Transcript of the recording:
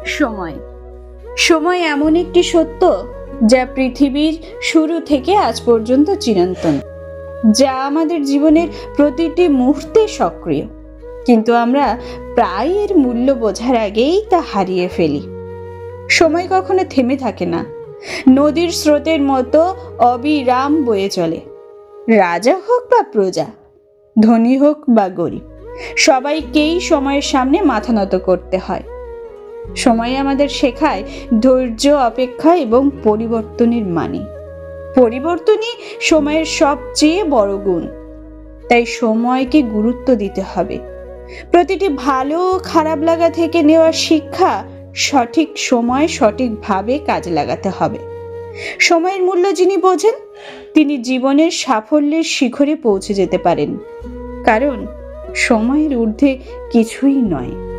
সময় সময় এমন একটি সত্য যা পৃথিবীর শুরু থেকে আজ পর্যন্ত চিরন্তন, যা আমাদের জীবনের প্রতিটি মুহূর্তে সক্রিয়, কিন্তু আমরা প্রায় এর মূল্য বোঝার আগেই তা হারিয়ে ফেলি। সময় কখনো থেমে থাকে না, নদীর স্রোতের মতো অবিরাম বয়ে চলে। রাজা হোক বা প্রজা, ধনী হোক বা গরিব, সবাইকেই সময়ের সামনে মাথা নত করতে হয়। সময় আমাদের শেখায় ধৈর্য, অপেক্ষা এবং পরিবর্তনের মানে। পরিবর্তনই সময়ের সবচেয়ে বড় গুণ। তাই সময়কে গুরুত্ব দিতে হবে। প্রতিটি ভালো ও খারাপ লাগা থেকে নেওয়া শিক্ষা সঠিক সময় সঠিকভাবে কাজে লাগাতে হবে। সময়ের মূল্য যিনি বোঝেন, তিনি জীবনের সাফল্যের শিখরে পৌঁছে যেতে পারেন, কারণ সময়ের ঊর্ধ্বে কিছুই নয়।